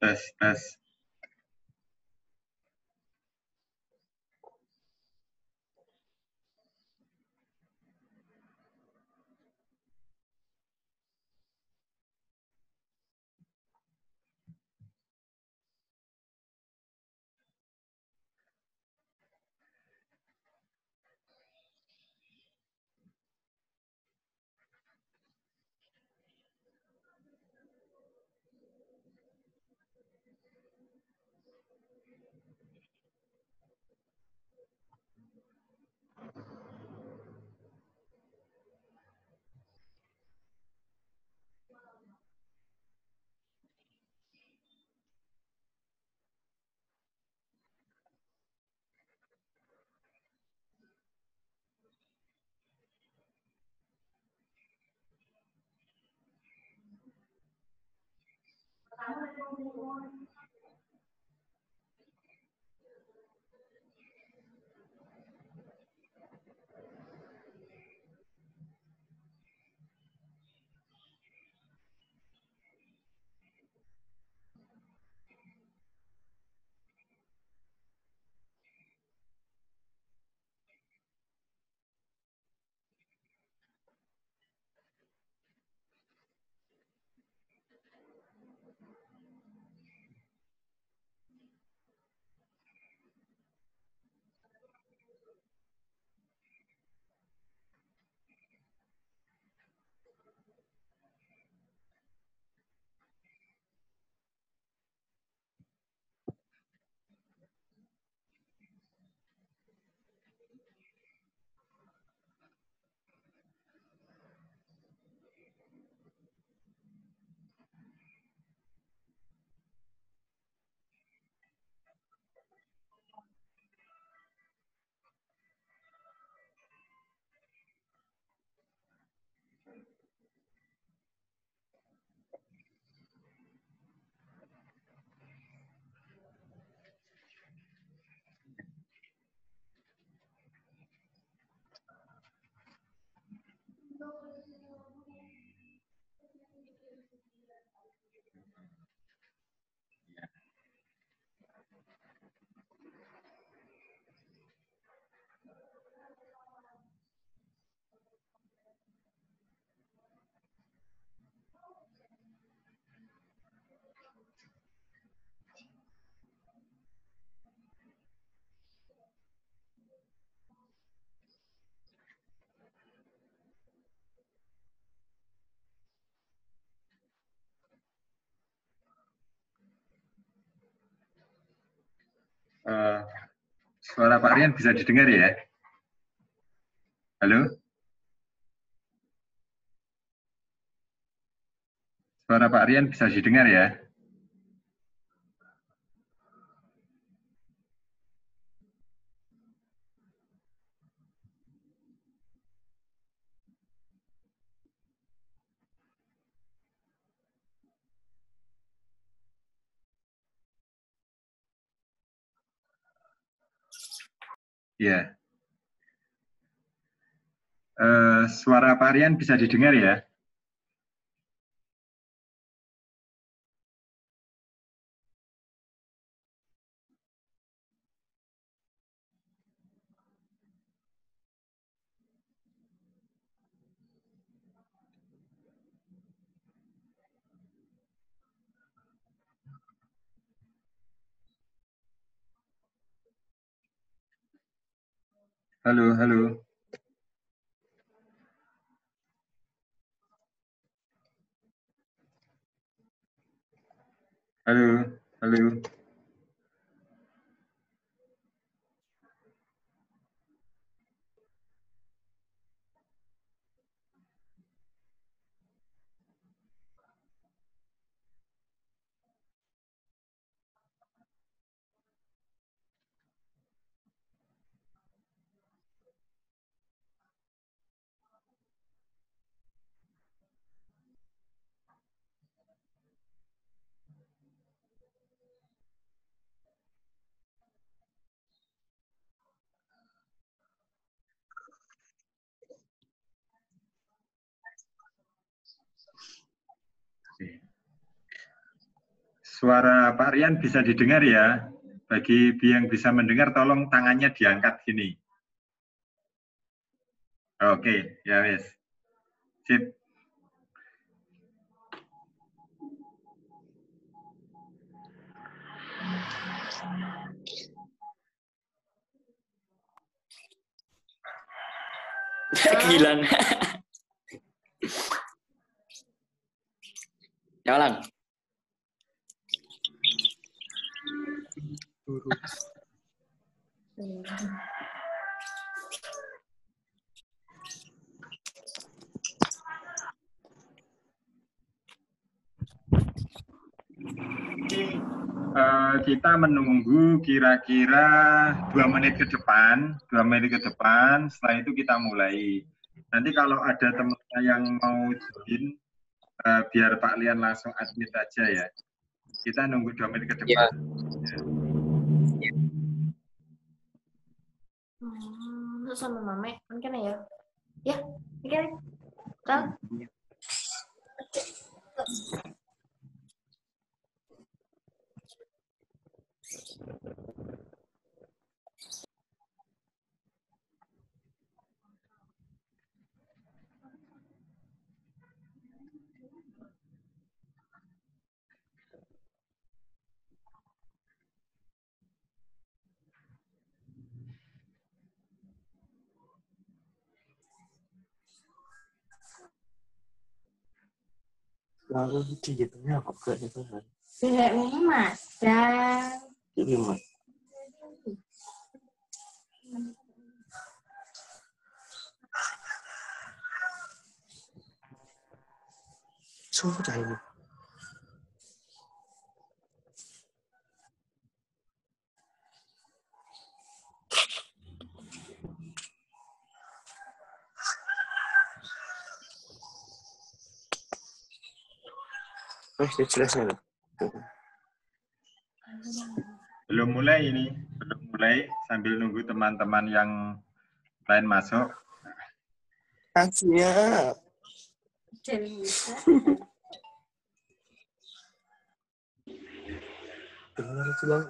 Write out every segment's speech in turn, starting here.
Tes, tes. Suara Pak Rian bisa didengar ya? Halo? Suara Pak Rian bisa didengar ya? Ya. Suara Pak Rian bisa didengar ya? Halo, halo. Halo, halo. Suara Pak Rian bisa didengar ya? Bagi yang bisa mendengar, tolong tangannya diangkat sini. Oke, ya wes. Sip. Hilang. Ya ulang. Kita menunggu kira-kira 2 menit ke depan. 2 menit ke depan, setelah itu kita mulai. Nanti kalau ada teman yang mau join, biar Pak Lian langsung admit aja ya. Kita nunggu 2 menit ke depan. Ya. Sama mame, mungkin ya? Ya, mungkin. Kan? Lalu dietnya apa itu kan? Bebek masak. Jadi mas. Sudah ini. Jelasnya. Belum mulai ini, belum mulai sambil nunggu teman-teman yang lain masuk. Siap. Jadi bisa. Dengar itu bang.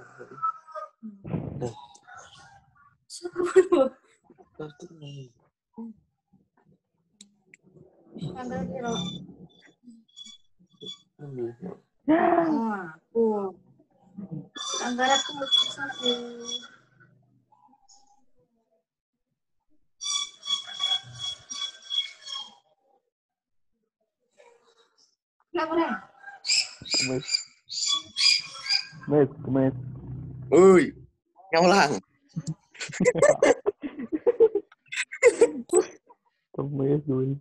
Ambil kilo. Aku. Anggara aku satu. Kenapa nih? Kemet. Uy, ngulang. Kemet, uy.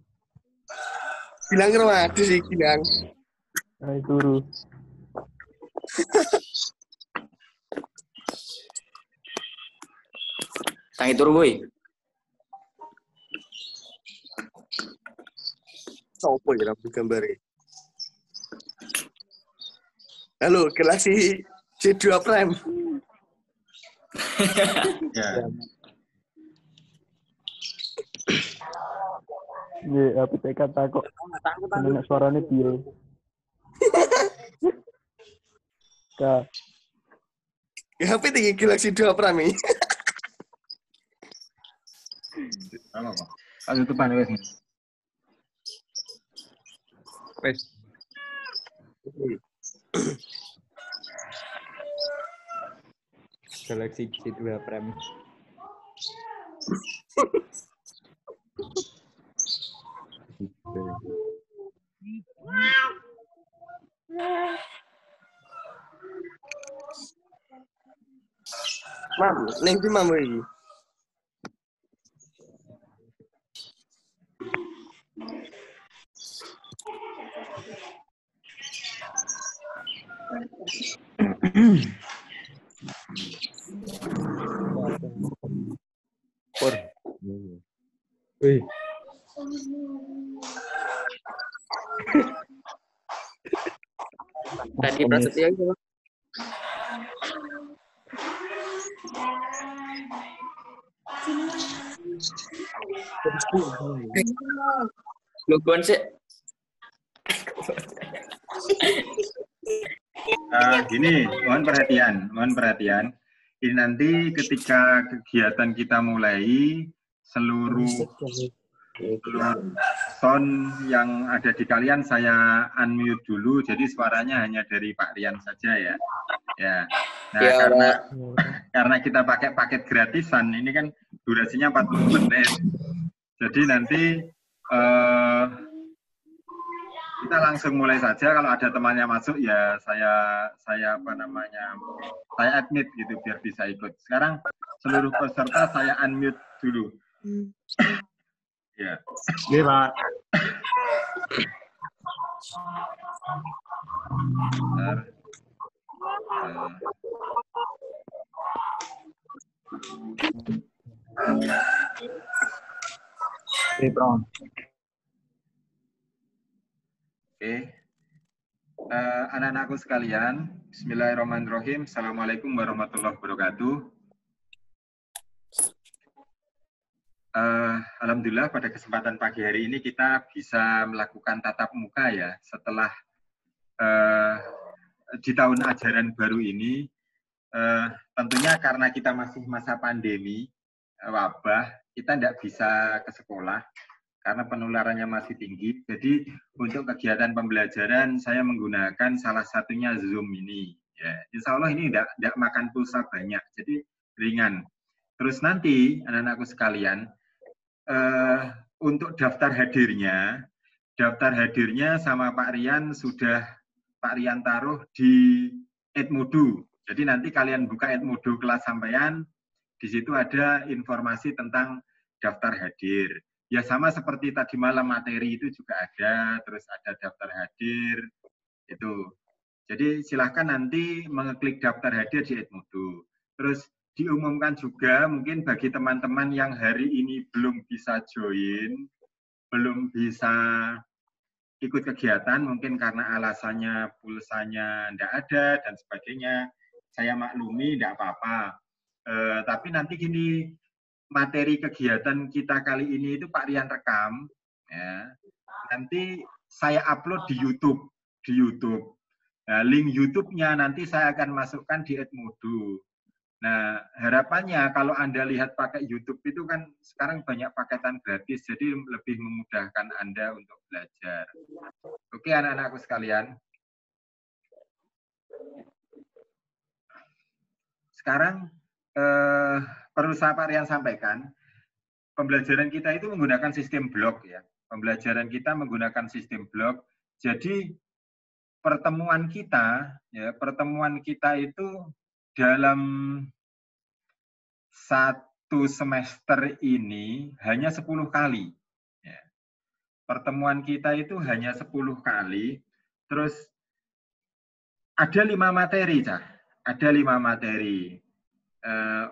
Bilang ke rumah ada sih, bilang. Ayo turu. Tangi turu, boy. Sopo ya rambut gambarnya? Halo, kelas C2 Prime. Ya. Iya, apa tekan takut. Mendengar suaranya piye. Kak. Ya, HP tinggi Galaxy 2 Prime ini. Apa, Pak? Kalau tutupan wes. Wes. Galaxy J2 Prime. Mam, neng di mam iki. Por. Wih. Tadi Prasetya itu. Logoan sih. Gini, mohon perhatian. Ini nanti ketika kegiatan kita mulai, seluruh sound yang ada di kalian saya unmute dulu, jadi suaranya hanya dari Pak Rian saja ya. Ya. Nah, Ya, karena kita pakai paket gratisan, ini kan durasinya 40 menit. Jadi nanti kita langsung mulai saja. Kalau ada temannya masuk ya saya admit gitu biar bisa ikut. Sekarang seluruh peserta saya unmute dulu. Ya. Iya, Pak. Bentar. Oke. Anak-anakku sekalian, bismillahirrahmanirrahim. Assalamualaikum warahmatullahi wabarakatuh. Alhamdulillah pada kesempatan pagi hari ini kita bisa melakukan tatap muka ya setelah di tahun ajaran baru ini. Tentunya karena kita masih masa pandemi, wabah, kita tidak bisa ke sekolah karena penularannya masih tinggi. Jadi untuk kegiatan pembelajaran saya menggunakan salah satunya Zoom ini. Ya, insya Allah ini tidak makan pulsa banyak, jadi ringan. Terus nanti anak-anakku sekalian, untuk daftar hadirnya sama Pak Rian sudah Pak Rian taruh di Edmodo. Jadi nanti kalian buka Edmodo kelas sampean, di situ ada informasi tentang daftar hadir. Ya sama seperti tadi malam materi itu juga ada, terus ada daftar hadir, itu. Jadi silahkan nanti mengeklik daftar hadir di Edmodo. Terus diumumkan juga mungkin bagi teman-teman yang hari ini belum bisa join, belum bisa ikut kegiatan, mungkin karena alasannya pulsanya tidak ada dan sebagainya, saya maklumi, tidak apa-apa. Tapi nanti gini, materi kegiatan kita kali ini itu Pak Rian rekam, ya. Nanti saya upload di YouTube. Nah, link YouTube-nya nanti saya akan masukkan di Edmodo. Nah, harapannya kalau Anda lihat pakai YouTube itu kan sekarang banyak paketan gratis, jadi lebih memudahkan Anda untuk belajar. Oke, anak-anakku sekalian. Sekarang perlu saya Pak Rian sampaikan, pembelajaran kita itu menggunakan sistem blok ya. Pembelajaran kita menggunakan sistem blok. Jadi pertemuan kita itu dalam satu semester ini hanya 10 kali. Ya. Pertemuan kita itu hanya 10 kali. Terus ada 5 materi, Cah. Ada 5 materi.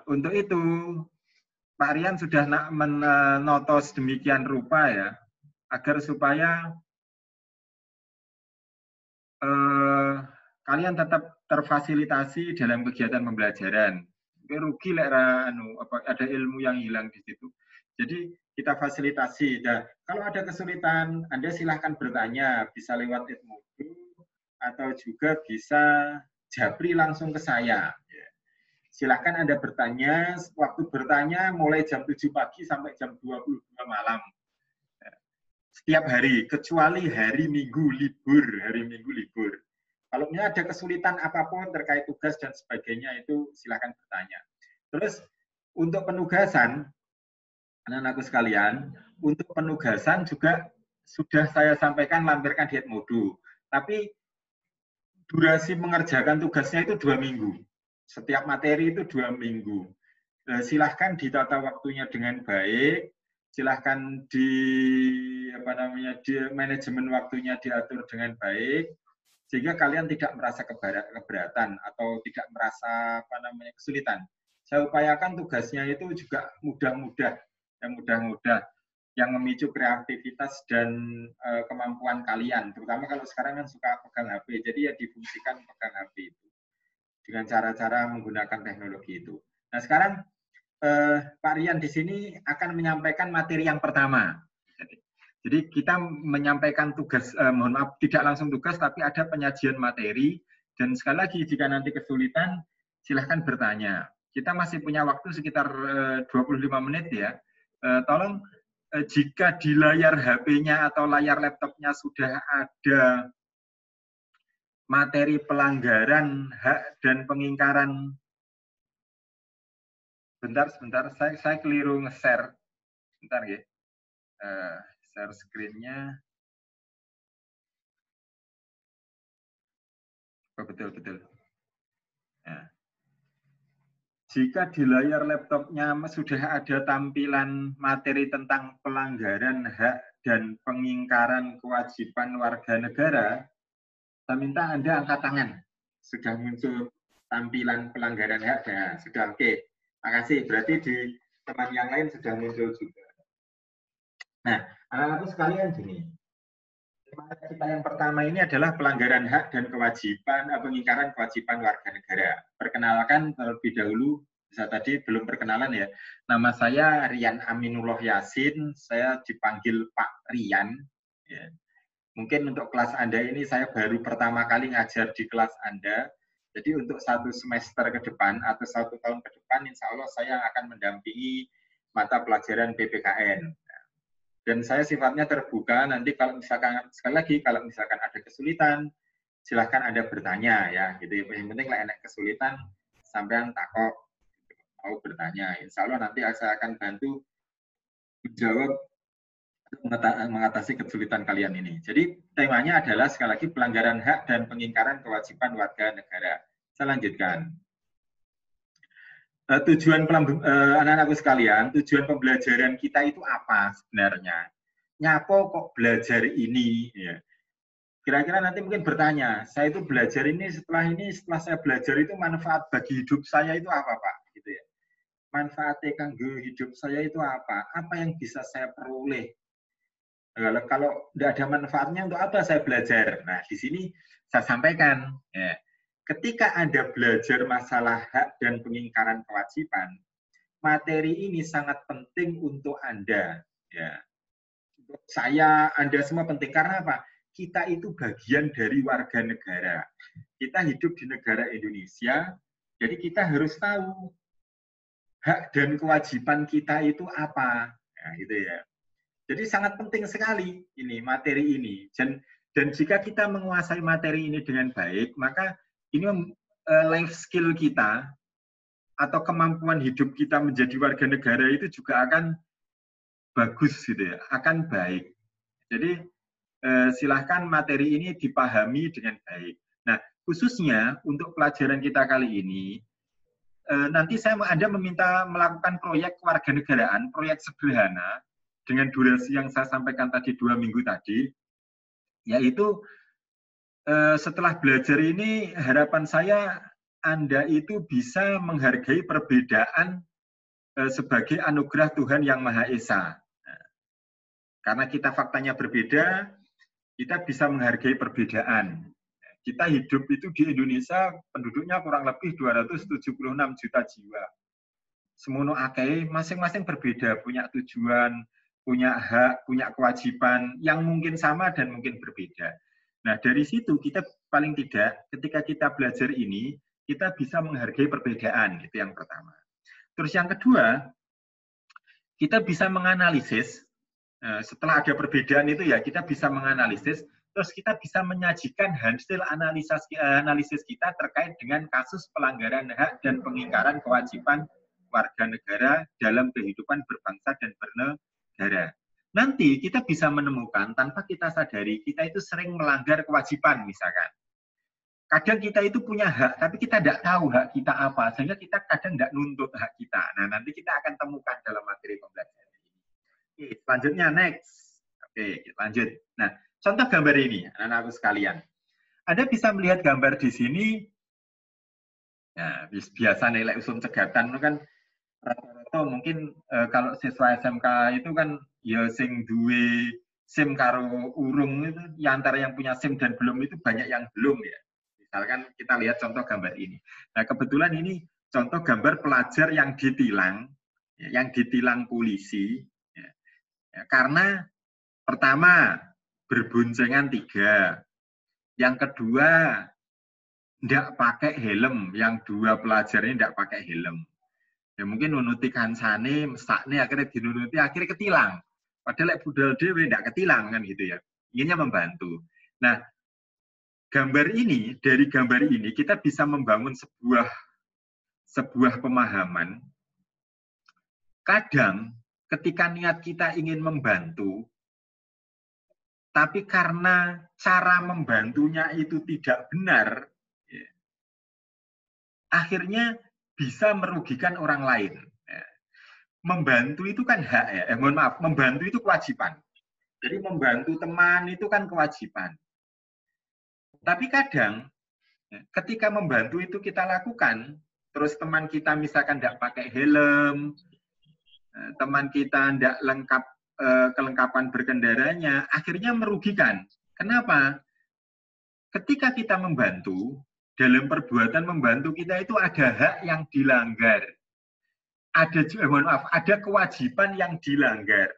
Untuk itu, Pak Rian sudah menotos demikian rupa ya, agar supaya kalian tetap terfasilitasi dalam kegiatan pembelajaran. Rugi ada ilmu yang hilang di situ. Jadi kita fasilitasi. Nah, kalau ada kesulitan, Anda silahkan bertanya, bisa lewat Edmodo atau juga bisa japri langsung ke saya. Silahkan Anda bertanya, waktu bertanya mulai jam 7 pagi sampai jam 22 malam. Setiap hari, kecuali hari Minggu libur. Kalau ada kesulitan apapun terkait tugas dan sebagainya itu silakan bertanya. Terus untuk penugasan, anak-anakku sekalian, untuk penugasan juga sudah saya sampaikan lampirkan di Edmodo. Tapi durasi mengerjakan tugasnya itu 2 minggu. Setiap materi itu 2 minggu. Silahkan ditata waktunya dengan baik. Silahkan di manajemen waktunya diatur dengan baik. Sehingga kalian tidak merasa keberatan atau tidak merasa kesulitan. Saya upayakan tugasnya itu juga mudah-mudah, yang memicu kreativitas dan kemampuan kalian. Terutama kalau sekarang kan suka pegang HP, jadi ya difungsikan pegang HP itu dengan cara-cara menggunakan teknologi itu. Nah sekarang Pak Rian di sini akan menyampaikan materi yang pertama. Jadi kita menyampaikan tugas, mohon maaf, tidak langsung tugas, tapi ada penyajian materi Dan sekali lagi, jika nanti kesulitan, silahkan bertanya. Kita masih punya waktu sekitar 25 menit ya. Tolong, jika di layar HP-nya atau layar laptopnya sudah ada materi pelanggaran hak dan pengingkaran. Sebentar, saya keliru nge-share. Bentar ya. Share screen-nya. Oh, betul. Nah, jika di layar laptopnya sudah ada tampilan materi tentang pelanggaran hak dan pengingkaran kewajiban warga negara, saya minta Anda angkat tangan. Sudah muncul tampilan pelanggaran hak, nah, sudah oke. Makasih, berarti di teman yang lain sudah muncul juga. Nah, anak-anakku sekalian gini. Kita yang pertama ini adalah pelanggaran hak dan kewajiban, pengingkaran kewajiban warga negara. Perkenalkan terlebih dahulu, saya tadi belum perkenalan ya. Nama saya Rian Aminullah Yasin, saya dipanggil Pak Rian. Ya. Mungkin untuk kelas Anda ini saya baru pertama kali ngajar di kelas Anda. Jadi untuk 1 semester ke depan atau 1 tahun ke depan, insya Allah saya akan mendampingi mata pelajaran PPKN. Dan saya sifatnya terbuka, nanti kalau misalkan, sekali lagi, kalau misalkan ada kesulitan, silahkan Anda bertanya ya. Gitu. Yang penting lah enak kesulitan, sampean takok mau bertanya. Insya Allah nanti saya akan bantu menjawab, mengatasi kesulitan kalian ini. Jadi temanya adalah sekali lagi pelanggaran hak dan pengingkaran kewajiban warga negara. Saya lanjutkan. Tujuan anak-anakku sekalian, tujuan pembelajaran kita itu apa sebenarnya? Nyapo kok belajar ini? Ya. Kira-kira nanti mungkin bertanya, saya itu belajar ini, setelah saya belajar itu manfaat bagi hidup saya itu apa, Pak? Gitu ya. Manfaatnya kanggo hidup saya itu apa? Apa yang bisa saya peroleh? Kalau tidak ada manfaatnya, untuk apa saya belajar? Nah, di sini saya sampaikan, ya. Ketika Anda belajar masalah hak dan pengingkaran kewajiban, materi ini sangat penting untuk Anda. Ya. Untuk saya, Anda semua penting. Karena apa? Kita itu bagian dari warga negara. Kita hidup di negara Indonesia, jadi kita harus tahu hak dan kewajiban kita itu apa. Nah, gitu ya. Jadi sangat penting sekali ini materi ini. Dan jika kita menguasai materi ini dengan baik, maka ini life skill kita atau kemampuan hidup kita menjadi warga negara itu juga akan bagus gitu ya, akan baik. Jadi silahkan materi ini dipahami dengan baik. Nah, khususnya untuk pelajaran kita kali ini, nanti Anda meminta melakukan proyek kewarganegaraan, proyek sederhana dengan durasi yang saya sampaikan tadi 2 minggu tadi, yaitu setelah belajar ini, harapan saya Anda itu bisa menghargai perbedaan sebagai anugerah Tuhan Yang Maha Esa. Karena kita faktanya berbeda, kita bisa menghargai perbedaan. Kita hidup itu di Indonesia, penduduknya kurang lebih 276 juta jiwa. Semono akeh, masing-masing berbeda, punya tujuan, punya hak, punya kewajiban, yang mungkin sama dan mungkin berbeda. Nah, dari situ kita paling tidak ketika kita belajar ini, kita bisa menghargai perbedaan, itu yang pertama. Terus yang kedua, kita bisa menganalisis, setelah ada perbedaan itu ya, kita bisa menganalisis, terus kita bisa menyajikan hasil analisis kita terkait dengan kasus pelanggaran hak dan pengingkaran kewajiban warga negara dalam kehidupan berbangsa dan bernegara. Nanti kita bisa menemukan tanpa kita sadari, kita itu sering melanggar kewajiban misalkan. Kadang kita itu punya hak, tapi kita tidak tahu hak kita apa, sehingga kita kadang tidak nuntut hak kita. Nah, nanti kita akan temukan dalam materi pembelajaran ini. Oke, selanjutnya next. Oke, lanjut. Nah, contoh gambar ini, anak-anakku sekalian. Anda bisa melihat gambar di sini. Nah, biasa nilai usum cegatan itu kan rata-rata mungkin kalau siswa SMK itu kan ya sing duwe SIM karo urung itu, ya antara yang punya SIM dan belum itu banyak yang belum ya. Misalkan kita lihat contoh gambar ini. Nah, kebetulan ini contoh gambar pelajar yang ditilang polisi, ya. Ya, karena pertama berboncengan 3, yang kedua tidak pakai helm, yang 2 pelajar ini tidak pakai helm. Ya mungkin nunuti kancane, mesakne akhirnya dinunuti, akhirnya ketilang. Padahal lek budal dhewe tidak ketilang kan gitu ya. Inginnya membantu. Nah, dari gambar ini kita bisa membangun sebuah pemahaman. Kadang ketika niat kita ingin membantu, tapi karena cara membantunya itu tidak benar, ya, akhirnya bisa merugikan orang lain. Ya. Membantu itu kan hak ya. Mohon maaf, membantu itu kewajiban. Jadi membantu teman itu kan kewajiban. Tapi kadang ketika membantu itu kita lakukan, terus teman kita misalkan tidak pakai helm, teman kita tidak lengkap kelengkapan berkendaranya, akhirnya merugikan. Kenapa? Ketika kita membantu, dalam perbuatan membantu kita itu ada hak yang dilanggar. Ada kewajiban yang dilanggar.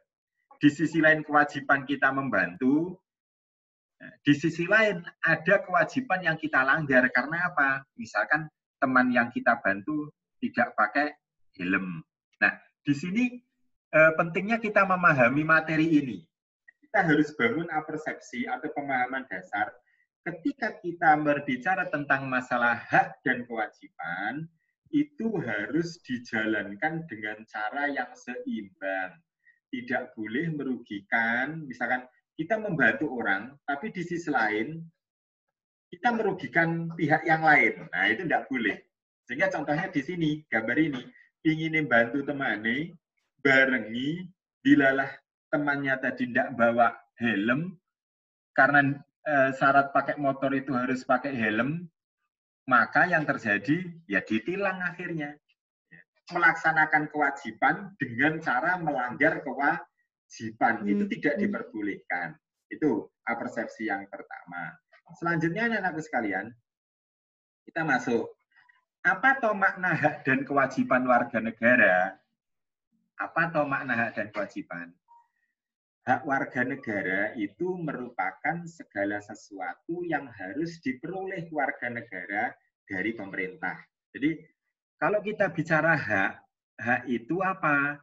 Di sisi lain kewajiban kita membantu, di sisi lain ada kewajiban yang kita langgar. Karena apa? Misalkan teman yang kita bantu tidak pakai helm. Nah, di sini pentingnya kita memahami materi ini. Kita harus bangun apersepsi atau pemahaman dasar. Ketika kita berbicara tentang masalah hak dan kewajiban, itu harus dijalankan dengan cara yang seimbang. Tidak boleh merugikan, misalkan kita membantu orang, tapi di sisi lain kita merugikan pihak yang lain. Nah, itu tidak boleh. Sehingga contohnya di sini, gambar ini, ingin membantu temannya, barengi, bilalah temannya tadi tidak bawa helm, karena syarat pakai motor itu harus pakai helm, maka yang terjadi ya ditilang akhirnya. Melaksanakan kewajiban dengan cara melanggar kewajiban. Itu tidak diperbolehkan. Itu persepsi yang pertama. Selanjutnya anak-anakku sekalian, kita masuk. Apa toh makna hak dan kewajiban warga negara? Apa toh makna hak dan kewajiban? Hak warga negara itu merupakan segala sesuatu yang harus diperoleh warga negara dari pemerintah. Jadi kalau kita bicara hak itu apa?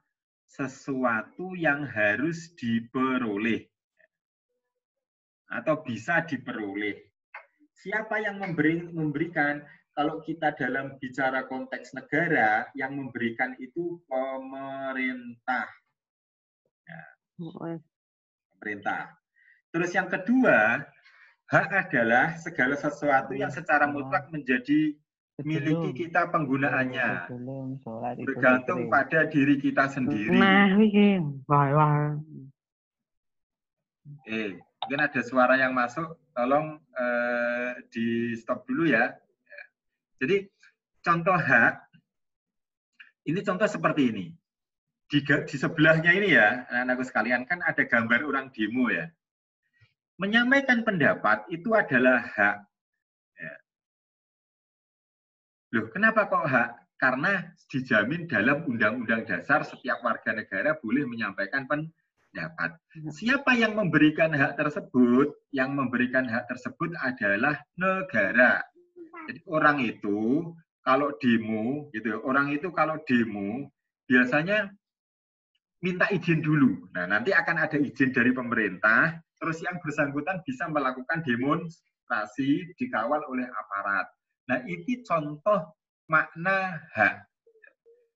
Sesuatu yang harus diperoleh atau bisa diperoleh. Siapa yang memberikan? Kalau kita dalam bicara konteks negara, yang memberikan itu pemerintah. Ya. Pemerintah. Terus yang kedua, hak adalah segala sesuatu yang secara mutlak menjadi miliki kita penggunaannya. Bergantung pada diri kita sendiri. Mungkin ada suara yang masuk, tolong di stop dulu ya. Jadi contoh hak, ini contoh seperti ini. Di sebelahnya ini ya, anak-anakku sekalian, kan ada gambar orang demo ya. Menyampaikan pendapat itu adalah hak. Ya. Loh, kenapa kok hak? Karena dijamin dalam Undang-Undang Dasar setiap warga negara boleh menyampaikan pendapat. Siapa yang memberikan hak tersebut? Yang memberikan hak tersebut adalah negara. Jadi orang itu kalau demo, gitu, orang itu kalau demo biasanya minta izin dulu. Nah, nanti akan ada izin dari pemerintah, terus yang bersangkutan bisa melakukan demonstrasi dikawal oleh aparat. Nah, itu contoh makna hak.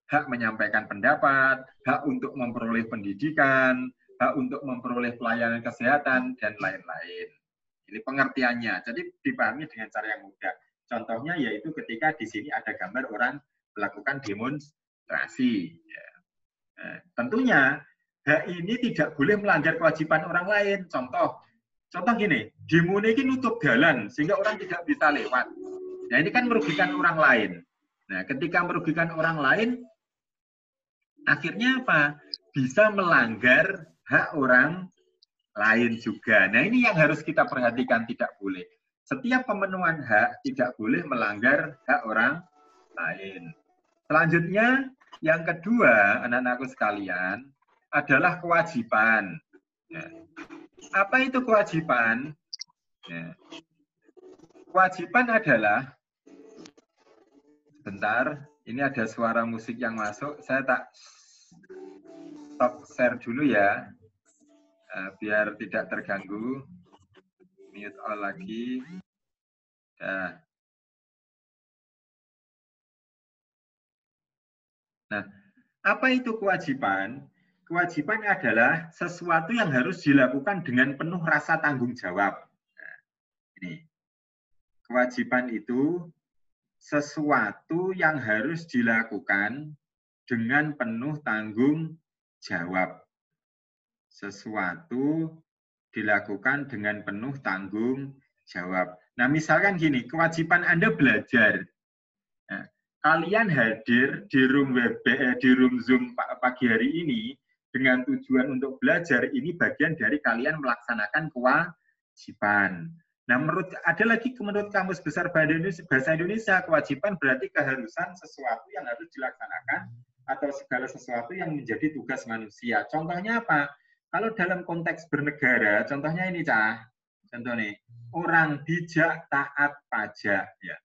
Hak menyampaikan pendapat, hak untuk memperoleh pendidikan, hak untuk memperoleh pelayanan kesehatan, dan lain-lain. Ini pengertiannya, jadi dipahami dengan cara yang mudah. Contohnya yaitu ketika di sini ada gambar orang melakukan demonstrasi. Ya. Nah, tentunya hak ini tidak boleh melanggar kewajiban orang lain. Contoh gini, demo ini nutup jalan sehingga orang tidak bisa lewat. Nah, ini kan merugikan orang lain. Nah, ketika merugikan orang lain, akhirnya apa? Bisa melanggar hak orang lain juga. Nah, ini yang harus kita perhatikan, tidak boleh. Setiap pemenuhan hak tidak boleh melanggar hak orang lain. Selanjutnya, yang kedua, anak-anakku sekalian, adalah kewajiban. Ya. Apa itu kewajiban? Ya. Kewajiban adalah sebentar. Ini ada suara musik yang masuk. Saya tak stop share dulu ya. Biar tidak terganggu. Mute all lagi. Nah, apa itu kewajiban? Kewajiban adalah sesuatu yang harus dilakukan dengan penuh rasa tanggung jawab. Nah, ini. Kewajiban itu sesuatu yang harus dilakukan dengan penuh tanggung jawab. Sesuatu dilakukan dengan penuh tanggung jawab. Nah, misalkan gini, kewajiban Anda belajar. Nah, kalian hadir di room Zoom pagi hari ini dengan tujuan untuk belajar, ini bagian dari kalian melaksanakan kewajiban. Nah, ada lagi menurut Kamus Besar Bahasa Indonesia, kewajiban berarti keharusan sesuatu yang harus dilaksanakan atau segala sesuatu yang menjadi tugas manusia. Contohnya apa? Kalau dalam konteks bernegara, contohnya ini, Cah. Contoh nih, orang bijak taat pajak. Ya.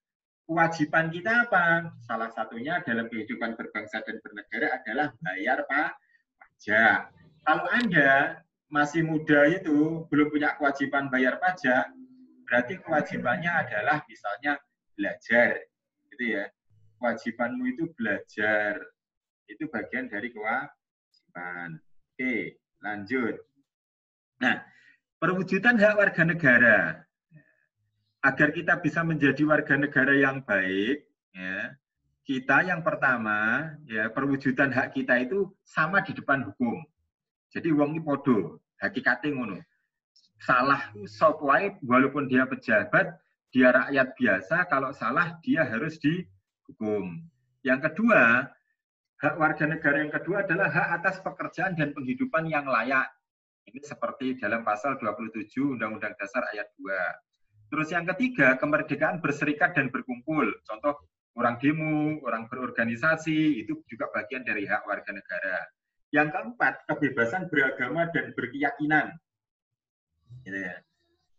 Kewajiban kita apa? Salah satunya dalam kehidupan berbangsa dan bernegara adalah bayar pajak. Kalau Anda masih muda itu belum punya kewajiban bayar pajak, berarti kewajibannya adalah misalnya belajar, gitu ya. Kewajibanmu itu belajar, itu bagian dari kewajiban. Oke, lanjut. Nah, perwujudan hak warga negara. Agar kita bisa menjadi warga negara yang baik, ya, kita yang pertama, ya, perwujudan hak kita itu sama di depan hukum. Jadi wong iki padha, hakikate ngono. Salah sop wae walaupun dia pejabat, dia rakyat biasa, kalau salah dia harus dihukum. Yang kedua, hak warga negara yang kedua adalah hak atas pekerjaan dan penghidupan yang layak. Ini seperti dalam pasal 27 Undang-Undang Dasar ayat 2. Terus yang ketiga, kemerdekaan berserikat dan berkumpul. Contoh, orang demo, orang berorganisasi, itu juga bagian dari hak warga negara. Yang keempat, kebebasan beragama dan berkeyakinan. Gitu ya.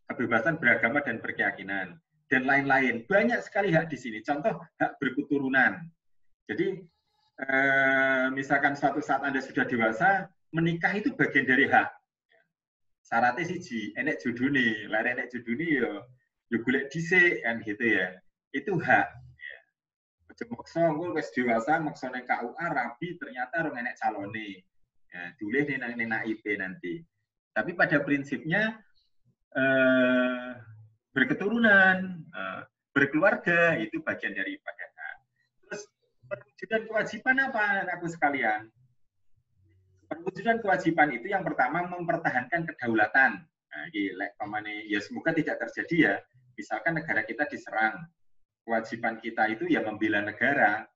Kebebasan beragama dan berkeyakinan dan lain-lain, banyak sekali hak di sini. Contoh hak berketurunan. Jadi misalkan suatu saat Anda sudah dewasa, menikah itu bagian dari hak. Syaratnya siji, enek judune, lare enek judune yo golek dhisik kan gitu ya. Itu hak. Aja maksa engko wis dewasa maksa nang KUA rabi ternyata ora enek calone. Ya, dulih nang IP nanti. Tapi pada prinsipnya berketurunan, berkeluarga itu bagian daripada hak. Terus perwujudan kewajiban apa, anakku sekalian? Perwujudan kewajiban itu yang pertama mempertahankan kedaulatan. Nah, ya semoga tidak terjadi ya. Misalkan negara kita diserang, kewajiban kita itu ya membela negara,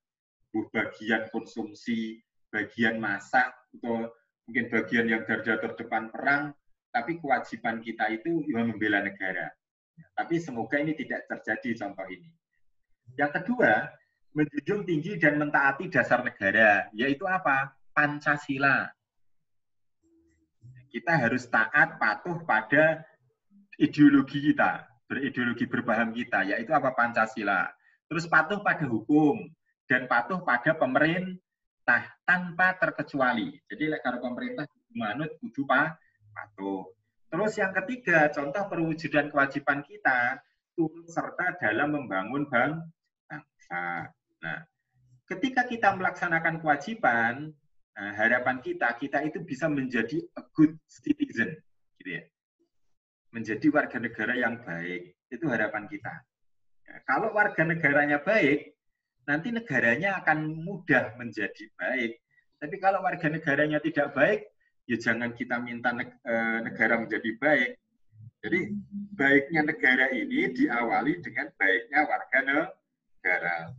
bagian konsumsi, bagian masak, atau mungkin bagian yang garda terdepan perang. Tapi kewajiban kita itu membela negara. Tapi semoga ini tidak terjadi contoh ini. Yang kedua, menjunjung tinggi dan mentaati dasar negara, yaitu apa? Pancasila. Kita harus taat, patuh pada ideologi kita, berideologi berpaham kita, yaitu apa? Pancasila. Terus patuh pada hukum dan patuh pada pemerintah tanpa terkecuali. Jadi kalau pemerintah manut kudu patuh. Terus yang ketiga, contoh perwujudan kewajiban kita turut serta dalam membangun bangsa. Nah, ketika kita melaksanakan kewajiban, harapan kita itu bisa menjadi a good citizen, gitu ya. Menjadi warga negara yang baik, itu harapan kita. Ya, kalau warga negaranya baik, nanti negaranya akan mudah menjadi baik. Tapi kalau warga negaranya tidak baik, ya jangan kita minta negara menjadi baik. Jadi baiknya negara ini diawali dengan baiknya warga negara.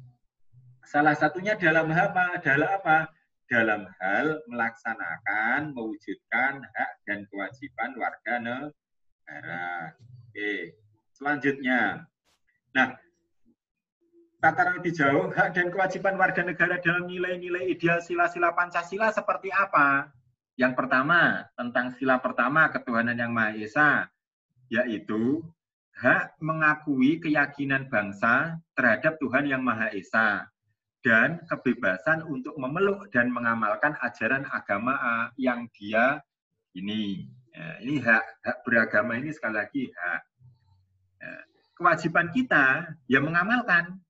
Salah satunya dalam hal adalah apa? Dalam hal melaksanakan, mewujudkan hak dan kewajiban warga negara. Oke, selanjutnya. Nah, tataran lebih jauh, hak dan kewajiban warga negara dalam nilai-nilai ideal sila-sila Pancasila seperti apa? Yang pertama, tentang sila pertama ketuhanan yang Maha Esa, yaitu hak mengakui keyakinan bangsa terhadap Tuhan yang Maha Esa dan kebebasan untuk memeluk dan mengamalkan ajaran agama yang dia ini. Ya, ini hak beragama ini sekali lagi hak. Ya, kewajiban kita ya mengamalkan.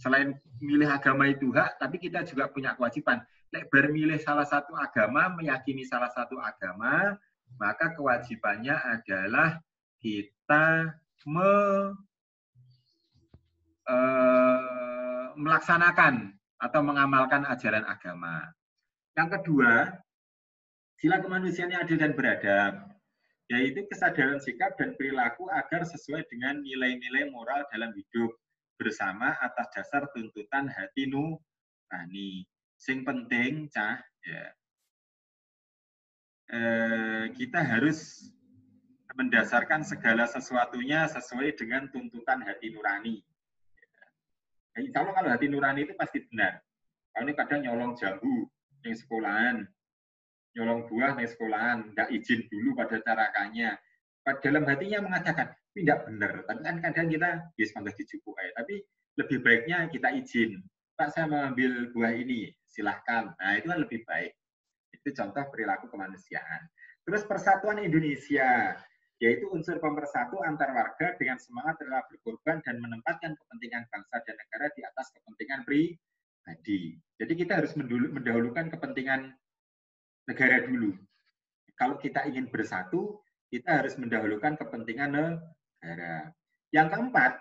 Selain milih agama itu hak, tapi kita juga punya kewajiban. Nek bermilih salah satu agama, meyakini salah satu agama, maka kewajibannya adalah kita melaksanakan atau mengamalkan ajaran agama. Yang kedua, sila kemanusiaan yang adil dan beradab, yaitu kesadaran sikap dan perilaku agar sesuai dengan nilai-nilai moral dalam hidup bersama atas dasar tuntutan hati nurani. Sing penting, cah, ya, kita harus mendasarkan segala sesuatunya sesuai dengan tuntutan hati nurani. Insya Allah kalau hati nurani itu pasti benar. Kalau ini kadang nyolong jambu di sekolahan, nyolong buah di sekolahan, nggak izin dulu pada carakannya. Dalam hatinya mengatakan, ini tidak benar. Tapi kan kadang kita, yes, pantas dicukup. Tapi lebih baiknya kita izin. Pak, saya mengambil buah ini, silahkan. Nah, itu kan lebih baik. Itu contoh perilaku kemanusiaan. Terus persatuan Indonesia, yaitu unsur pemersatu antar warga dengan semangat rela berkorban dan menempatkan kepentingan bangsa dan negara di atas kepentingan pribadi. Jadi kita harus mendahulukan kepentingan negara dulu. Kalau kita ingin bersatu, kita harus mendahulukan kepentingan negara. Yang keempat,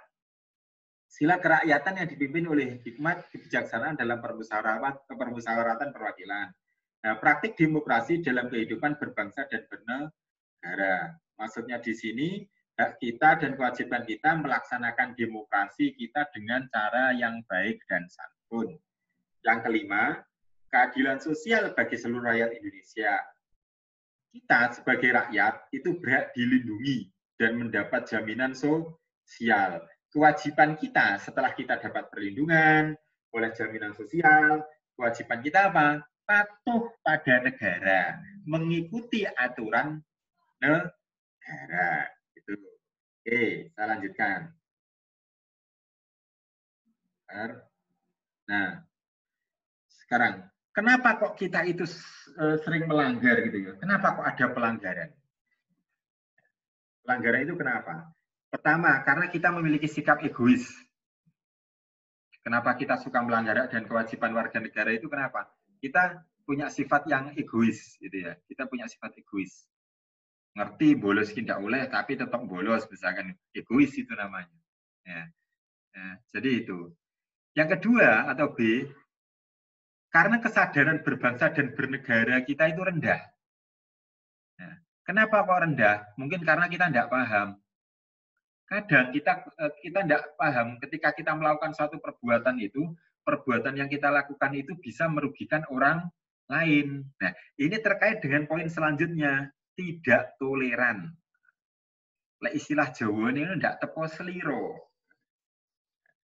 sila kerakyatan yang dipimpin oleh hikmat kebijaksanaan dalam permusyawaratan perwakilan. Nah, praktik demokrasi dalam kehidupan berbangsa dan bernegara. Maksudnya di sini, hak kita dan kewajiban kita melaksanakan demokrasi kita dengan cara yang baik dan santun. Yang kelima, keadilan sosial bagi seluruh rakyat Indonesia. Kita sebagai rakyat itu berhak dilindungi dan mendapat jaminan sosial. Kewajiban kita setelah kita dapat perlindungan oleh jaminan sosial, kewajiban kita apa? Patuh pada negara, mengikuti aturan negara. Itu. Oke, saya lanjutkan. Nah, sekarang kenapa kok kita itu sering melanggar gitu ya? Kenapa kok ada pelanggaran? Pelanggaran itu kenapa? Pertama, karena kita memiliki sikap egois. Kenapa kita suka melanggar dan kewajiban warga negara itu kenapa? Kita punya sifat yang egois gitu ya. Kita punya sifat egois. Ngerti bolos tidak boleh tapi tetap bolos, misalkan egois itu namanya. Ya. Ya, jadi itu. Yang kedua atau B, karena kesadaran berbangsa dan bernegara kita itu rendah. Ya. Kenapa kok rendah? Mungkin karena kita tidak paham. Kadang kita tidak paham ketika kita melakukan suatu perbuatan itu, perbuatan yang kita lakukan itu bisa merugikan orang lain. Nah, ini terkait dengan poin selanjutnya. Tidak toleran. Istilah Jawa ini tidak tepo seliro.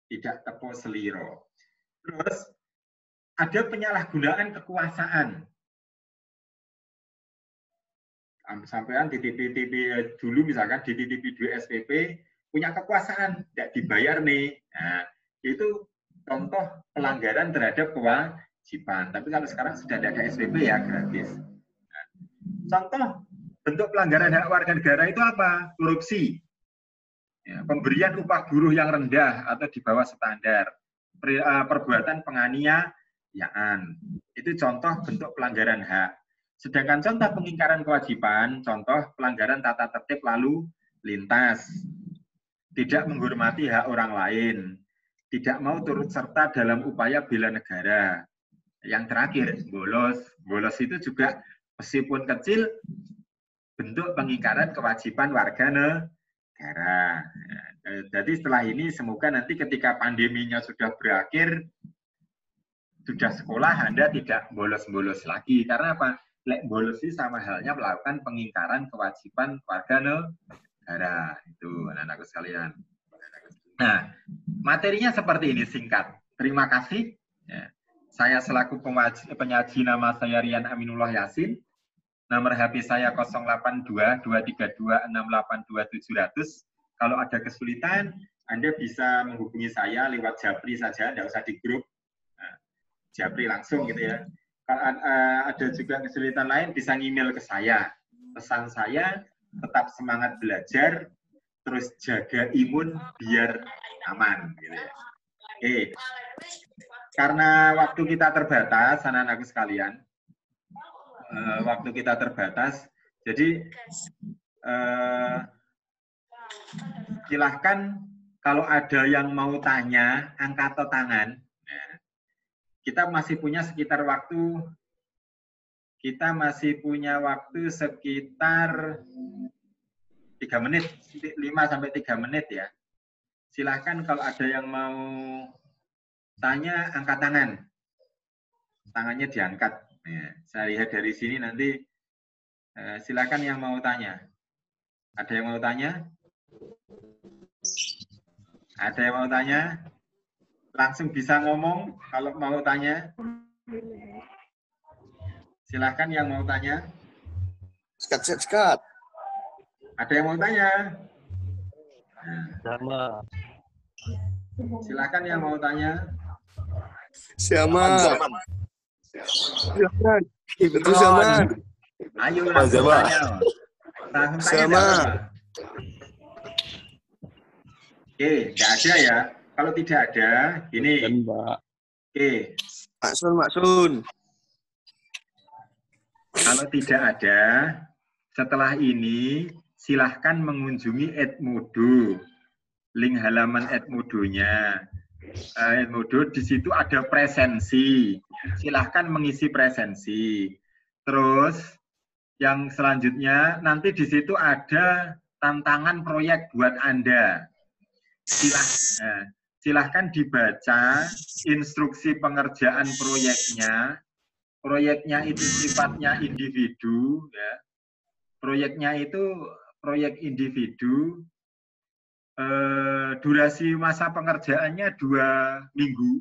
Tidak tepo seliro. Terus ada penyalahgunaan kekuasaan. Sampean di TV dulu misalkan di TV 2 SPP punya kekuasaan, tidak dibayar nih. Nah, itu contoh pelanggaran terhadap kewajiban. Tapi kalau sekarang sudah ada SPP ya gratis. Nah, contoh bentuk pelanggaran hak warga negara itu apa? Korupsi. Ya, pemberian upah buruh yang rendah atau di bawah standar. Perbuatan penganiayaan. Itu contoh bentuk pelanggaran hak. Sedangkan contoh pengingkaran kewajiban, contoh pelanggaran tata tertib lalu lintas. Tidak menghormati hak orang lain. Tidak mau turut serta dalam upaya bela negara. Yang terakhir, bolos. Bolos itu juga meskipun kecil, bentuk pengingkaran kewajiban warga negara. Jadi setelah ini semoga nanti ketika pandeminya sudah berakhir, sudah sekolah Anda tidak bolos-bolos lagi. Karena apa? Lek bolos itu sama halnya melakukan pengingkaran kewajiban warga negara. Itu anak-anakku sekalian. Nah, materinya seperti ini singkat. Terima kasih. Ya. Saya selaku penyaji, nama saya Rian Aminullah Yasin. Nomor HP saya 082-232-682-700. Kalau ada kesulitan, Anda bisa menghubungi saya lewat Japri saja, tidak usah di grup. Nah, japri langsung gitu ya. Kalau ada juga kesulitan lain bisa email ke saya. Pesan saya tetap semangat belajar, terus jaga imun biar aman gitu ya. Oke. Karena waktu kita terbatas, anak-anakku sekalian, waktu kita terbatas, jadi silahkan kalau ada yang mau tanya, angkat tangan. Kita masih punya sekitar waktu, sekitar 3 menit, 5-3 menit ya. Silahkan kalau ada yang mau tanya, angkat tangan. Tangannya diangkat. Ya, saya lihat dari sini nanti, silahkan yang mau tanya. Ada yang mau tanya? Ada yang mau tanya? Langsung bisa ngomong kalau mau tanya. Silahkan yang mau tanya. Sekat. Ada yang mau tanya? Sama. Silahkan yang mau tanya. Siapa? Silakan. Betul Zaman. Ayo langsung tanya. Langsung tanya. Sama. Oke, nggak ada ya. Kalau tidak ada, ini. Mbak. Oke. Maksun. Kalau tidak ada, setelah ini silahkan mengunjungi Edmodo. Link halaman Edmodo-nya. Edmodo di situ ada presensi. Silahkan mengisi presensi. Terus yang selanjutnya nanti di situ ada tantangan proyek buat Anda. Silahkan dibaca instruksi pengerjaan proyeknya. Proyeknya itu sifatnya individu, ya. Proyeknya itu proyek individu. Durasi masa pengerjaannya 2 minggu.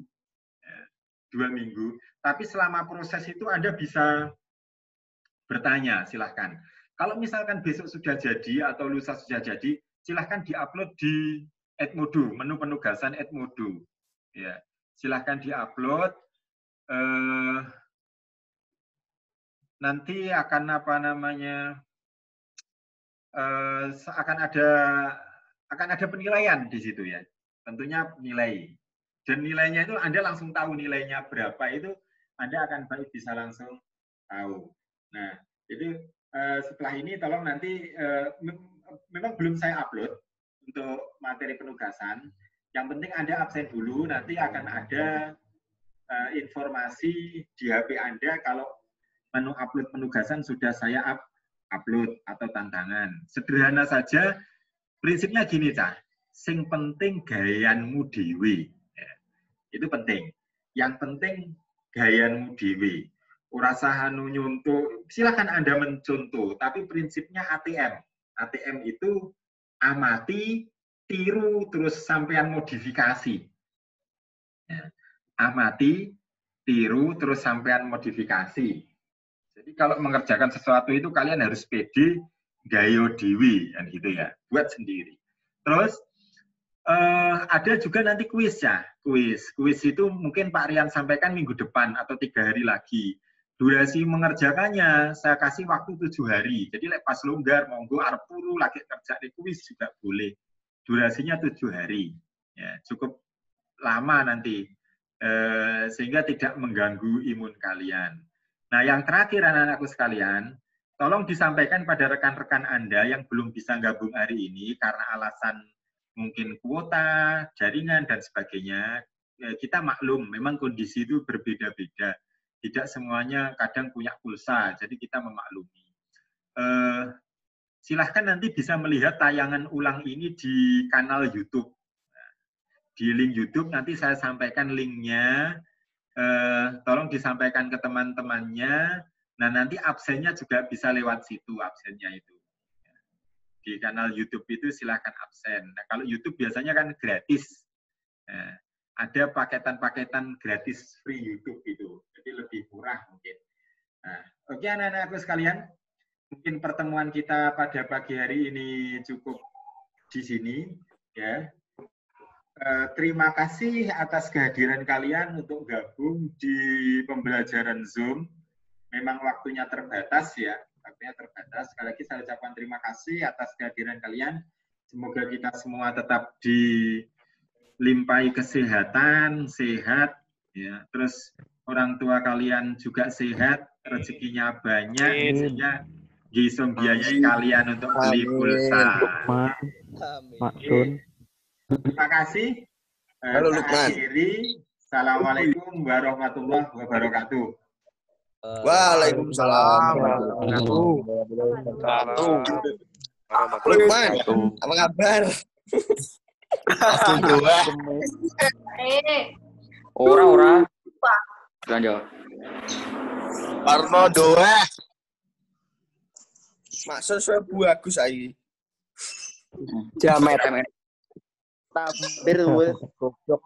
2 minggu. Tapi selama proses itu Anda bisa bertanya, silahkan. Kalau misalkan besok sudah jadi atau lusa sudah jadi, silahkan diupload di Edmodo, menu penugasan Edmodo. Ya, silahkan diupload. Nanti akan akan ada penilaian di situ ya. Tentunya nilai. Dan nilainya itu Anda langsung tahu nilainya berapa itu, Anda akan baik bisa langsung tahu. Nah, jadi setelah ini tolong nanti, memang belum saya upload untuk materi penugasan. Yang penting Anda absen dulu, nanti akan ada informasi di HP Anda kalau menu upload penugasan sudah saya upload atau tantangan. Sederhana saja, prinsipnya gini, Cah. Sing penting gayanmu dewe. Ya, itu penting. Yang penting gayanmu dewe. Ora sah anu nyuntuk, silakan Anda mencontoh, tapi prinsipnya ATM. ATM itu amati, tiru, terus sampean modifikasi. Ya. Amati, tiru, terus sampean modifikasi. Jadi kalau mengerjakan sesuatu itu kalian harus pede, gayo dewi, kan gitu ya, buat sendiri. Terus ada juga nanti kuis ya, kuis itu mungkin Pak Rian sampaikan minggu depan atau 3 hari lagi. Durasi mengerjakannya saya kasih waktu 7 hari. Jadi pas longgar, monggo arep turu lagi kerja di kuis juga boleh. Durasinya 7 hari, ya, cukup lama nanti sehingga tidak mengganggu imun kalian. Nah, yang terakhir anak-anakku sekalian, tolong disampaikan pada rekan-rekan Anda yang belum bisa gabung hari ini karena alasan mungkin kuota, jaringan, dan sebagainya. Kita maklum, memang kondisi itu berbeda-beda. Tidak semuanya kadang punya pulsa, jadi kita memaklumi. Silahkan nanti bisa melihat tayangan ulang ini di kanal YouTube. Di link YouTube nanti saya sampaikan linknya. Tolong disampaikan ke teman-temannya. Nah, nanti absennya juga bisa lewat situ, absennya itu. Di kanal YouTube itu silahkan absen. Nah, kalau YouTube biasanya kan gratis. Ada paketan-paketan gratis free YouTube itu. Jadi lebih murah mungkin. Nah, oke anak-anakku sekalian. Mungkin pertemuan kita pada pagi hari ini cukup di sini. Ya. terima kasih atas kehadiran kalian untuk gabung di pembelajaran Zoom. Memang waktunya terbatas ya, waktunya terbatas. Sekali lagi saya ucapkan terima kasih atas kehadiran kalian. Semoga kita semua tetap dilimpahi kesehatan, sehat, ya. Terus orang tua kalian juga sehat, rezekinya banyak, sehingga bisa biayai kalian untuk beli pulsa. Maksun. Terima kasih. Halo, Lukman. Assalamualaikum warahmatullahi wabarakatuh. Waalaikumsalam. Lukman, apa kabar? Ora. Lanjut. Arno doa. Maksud saya bagus ai. Jamet. Tabir gue goblok.